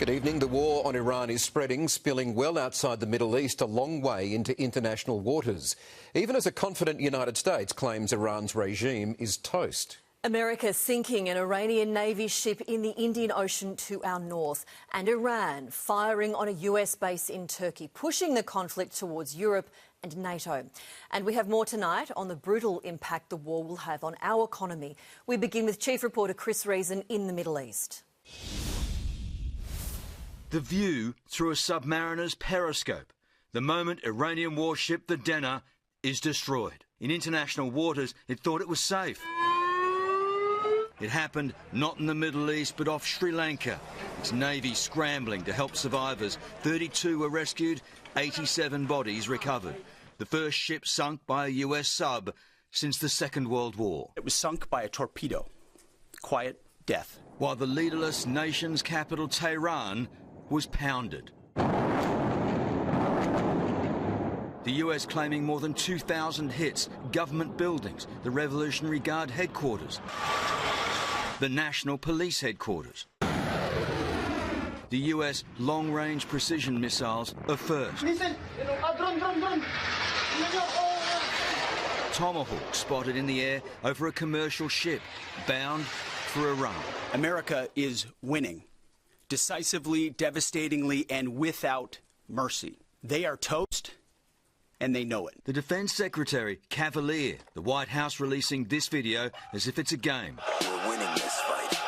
Good evening. The war on Iran is spreading, spilling well outside the Middle East, a long way into international waters. Even as a confident United States claims Iran's regime is toast. America sinking an Iranian Navy ship in the Indian Ocean to our north, and Iran firing on a US base in Turkey, pushing the conflict towards Europe and NATO. And we have more tonight on the brutal impact the war will have on our economy. We begin with Chief Reporter Chris Reason in the Middle East. The view through a submariner's periscope. The moment Iranian warship, the Denna, is destroyed. In international waters, it thought it was safe. It happened not in the Middle East, but off Sri Lanka. Its navy scrambling to help survivors. 32 were rescued, 87 bodies recovered. The first ship sunk by a US sub since the Second World War. It was sunk by a torpedo. Quiet death. While the leaderless nation's capital, Tehran, was pounded. The US claiming more than 2,000 hits, government buildings, the Revolutionary Guard headquarters, the National Police headquarters. The US long-range precision missiles are first. Tomahawk spotted in the air over a commercial ship bound for Iran. America is winning. Decisively, devastatingly, and without mercy. They are toast, and they know it. The Defense Secretary, cavalier, the White House releasing this video as if it's a game. We're winning this fight.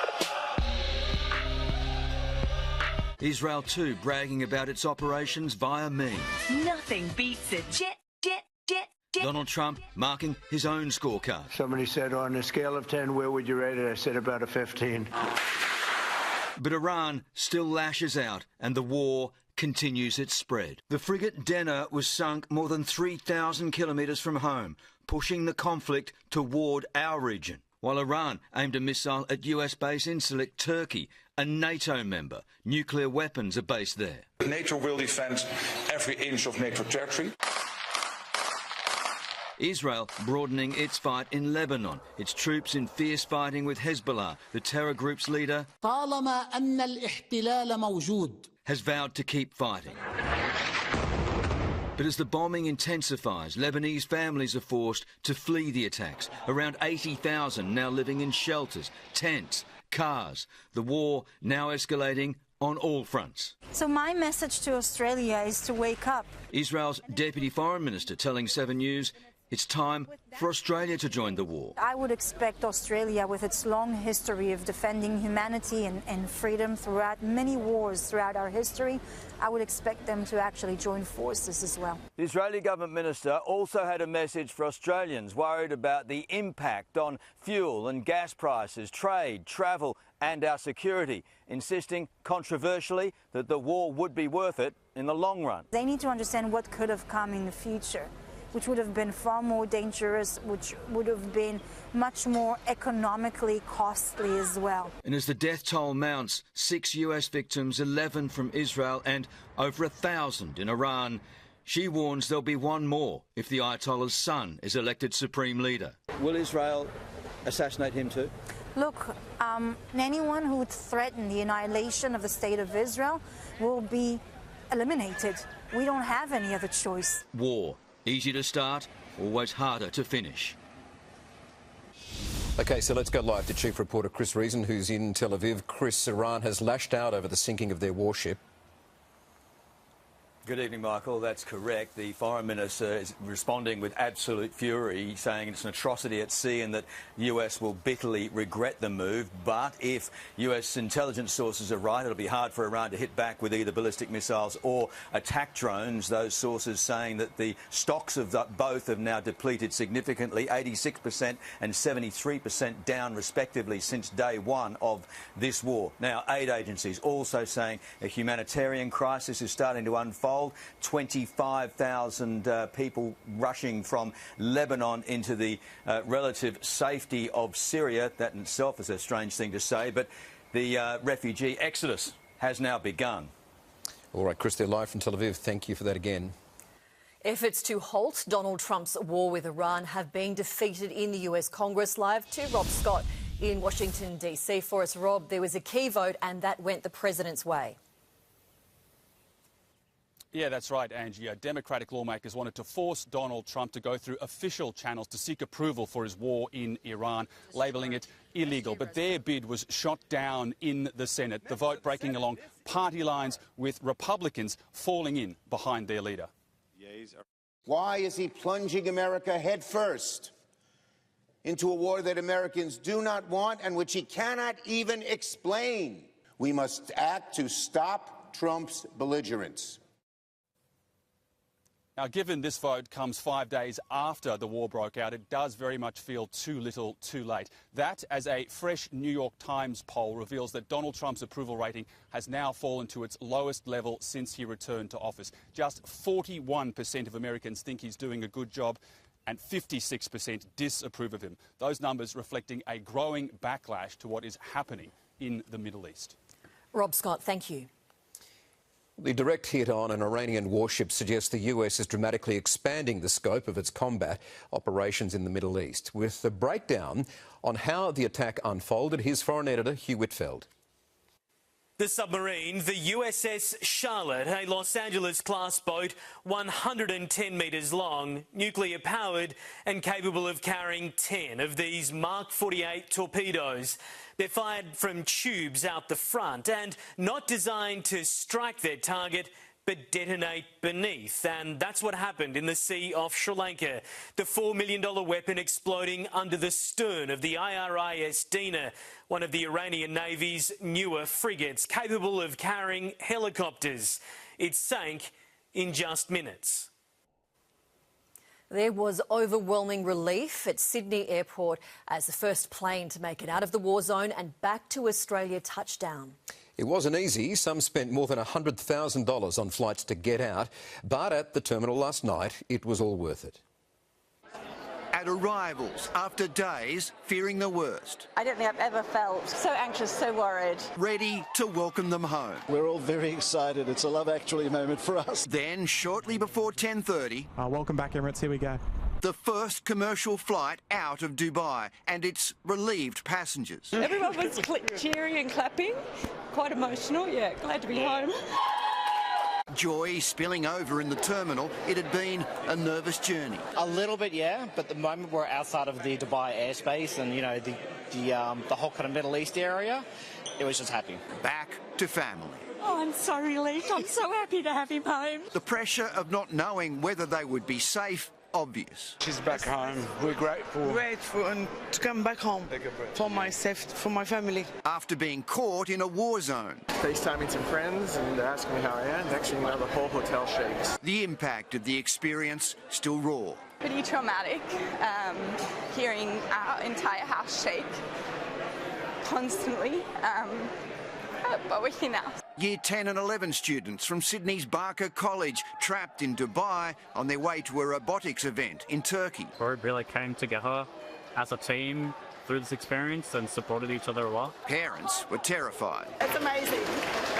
Israel too bragging about its operations via memes. Nothing beats a jet. Donald Trump marking his own scorecard. Somebody said, on a scale of 10, where would you rate it? I said about a 15. But Iran still lashes out and the war continues its spread. The frigate Denna was sunk more than 3,000 kilometres from home, pushing the conflict toward our region. While Iran aimed a missile at US base Incirlik, Turkey, a NATO member. Nuclear weapons are based there. NATO will defend every inch of NATO territory. Israel broadening its fight in Lebanon, its troops in fierce fighting with Hezbollah, the terror group's leader, has vowed to keep fighting. But as the bombing intensifies, Lebanese families are forced to flee the attacks. Around 80,000 now living in shelters, tents, cars. The war now escalating on all fronts. So my message to Australia is to wake up. Israel's Deputy Foreign Minister telling 7 News it's time for Australia to join the war. I would expect Australia, with its long history of defending humanity and freedom throughout many wars throughout our history, I would expect them to actually join forces as well. The Israeli government minister also had a message for Australians worried about the impact on fuel and gas prices, trade, travel and our security, insisting controversially that the war would be worth it in the long run. They need to understand what could have come in the future, which would have been far more dangerous, which would have been much more economically costly as well. And as the death toll mounts, 6 US victims, 11 from Israel and over 1,000 in Iran, she warns there'll be one more if the Ayatollah's son is elected supreme leader. Will Israel assassinate him too? Look, anyone who would threaten the annihilation of the State of Israel will be eliminated. We don't have any other choice. War. Easy to start, always harder to finish. OK, so let's go live to Chief Reporter Chris Reason, who's in Tel Aviv. Chris, Iran has lashed out over the sinking of their warship. Good evening, Michael. That's correct. The Foreign Minister is responding with absolute fury, saying it's an atrocity at sea and that the US will bitterly regret the move. But if US intelligence sources are right, it'll be hard for Iran to hit back with either ballistic missiles or attack drones. Those sources saying that the stocks of both have now depleted significantly, 86% and 73% down respectively since day one of this war. Now, aid agencies also saying a humanitarian crisis is starting to unfold. 25,000 people rushing from Lebanon into the relative safety of Syria. That in itself is a strange thing to say, but the refugee exodus has now begun. All right, Chris, they're live from Tel Aviv. Thank you for that again. Efforts to halt Donald Trump's war with Iran have been defeated in the US Congress. Live to Rob Scott in Washington, D.C. for us. Rob, there was a key vote and that went the president's way. Yeah, that's right, Angie. Democratic lawmakers wanted to force Donald Trump to go through official channels to seek approval for his war in Iran, labelling it illegal. But their bid was shot down in the Senate, the vote breaking along party lines with Republicans falling in behind their leader. Why is he plunging America headfirst into a war that Americans do not want and which he cannot even explain? We must act to stop Trump's belligerence. Now, given this vote comes 5 days after the war broke out, it does very much feel too little, too late. That, as a fresh New York Times poll reveals that Donald Trump's approval rating has now fallen to its lowest level since he returned to office. Just 41% of Americans think he's doing a good job, and 56% disapprove of him. Those numbers reflecting a growing backlash to what is happening in the Middle East. Rob Scott, thank you. The direct hit on an Iranian warship suggests the US is dramatically expanding the scope of its combat operations in the Middle East. With the breakdown on how the attack unfolded, here's foreign editor Hugh Whitfeld. The submarine, the USS Charlotte, a Los Angeles-class boat, 110 metres long, nuclear-powered and capable of carrying 10 of these Mark 48 torpedoes. They're fired from tubes out the front and not designed to strike their target, but detonate beneath. And that's what happened in the sea off Sri Lanka. The $4 million weapon exploding under the stern of the IRIS Dina, one of the Iranian Navy's newer frigates, capable of carrying helicopters. It sank in just minutes. There was overwhelming relief at Sydney Airport as the first plane to make it out of the war zone and back to Australia touched down. It wasn't easy. Some spent more than $100,000 on flights to get out, but at the terminal last night, it was all worth it. At arrivals, after days fearing the worst. I don't think I've ever felt so anxious, so worried. Ready to welcome them home. We're all very excited. It's a love actually moment for us. Then, shortly before 10:30... welcome back, Emirates. Here we go. The first commercial flight out of Dubai and its relieved passengers. Everyone was cheering and clapping. Quite emotional, yeah. Glad to be home. Joy spilling over in the terminal. It had been a nervous journey. A little bit, yeah, but the moment we're outside of the Dubai airspace and, you know, the whole kind of Middle East area, it was just happy. Back to family. Oh, I'm so relieved. I'm so happy to have him home. The pressure of not knowing whether they would be safe, obvious. She's back home. We're grateful. Grateful and to come back home for my safety, for my family. After being caught in a war zone. FaceTiming some friends and they're asking me how I am. Next thing you know, the whole hotel shakes. The impact of the experience still raw. Pretty traumatic, hearing our entire house shake constantly, but we're here now. Year 10 and 11 students from Sydney's Barker College trapped in Dubai on their way to a robotics event in Turkey. We really came together as a team through this experience and supported each other well. Parents were terrified. It's amazing,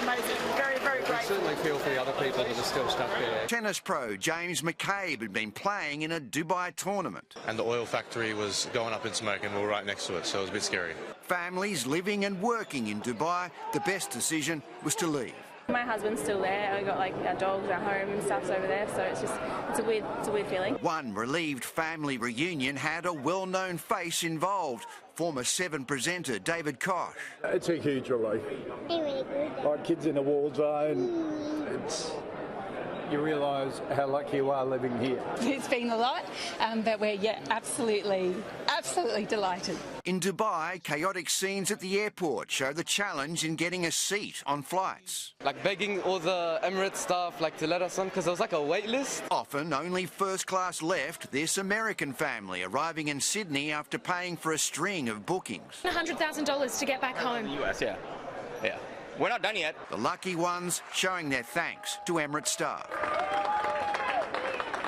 amazing, very, very grateful. I certainly feel for the other people that are still stuck there. Tennis pro James McCabe had been playing in a Dubai tournament. And the oil factory was going up in smoke and we were right next to it, so it was a bit scary. Families living and working in Dubai, the best decision was to leave. My husband's still there. We've got like our dogs, our home and stuff's over there, so it's a weird feeling. One relieved family reunion had a well-known face involved. Former Seven presenter David Koch. It's a huge relief. Like kids in a war zone, you realise how lucky you are living here. It's been a lot, but we're absolutely delighted. In Dubai, chaotic scenes at the airport show the challenge in getting a seat on flights. Like begging all the Emirates staff to let us on because there was like a wait list. Often only first class left, this American family arriving in Sydney after paying for a string of bookings. $100,000 to get back home. In the US, yeah. We're not done yet. The lucky ones showing their thanks to Emirates staff.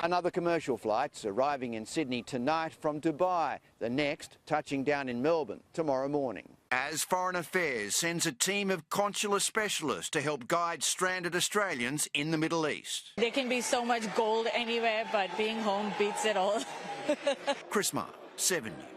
Another commercial flight's arriving in Sydney tonight from Dubai. The next touching down in Melbourne tomorrow morning. As Foreign Affairs sends a team of consular specialists to help guide stranded Australians in the Middle East. There can be so much gold anywhere, but being home beats it all. Chris Marr, 7 News.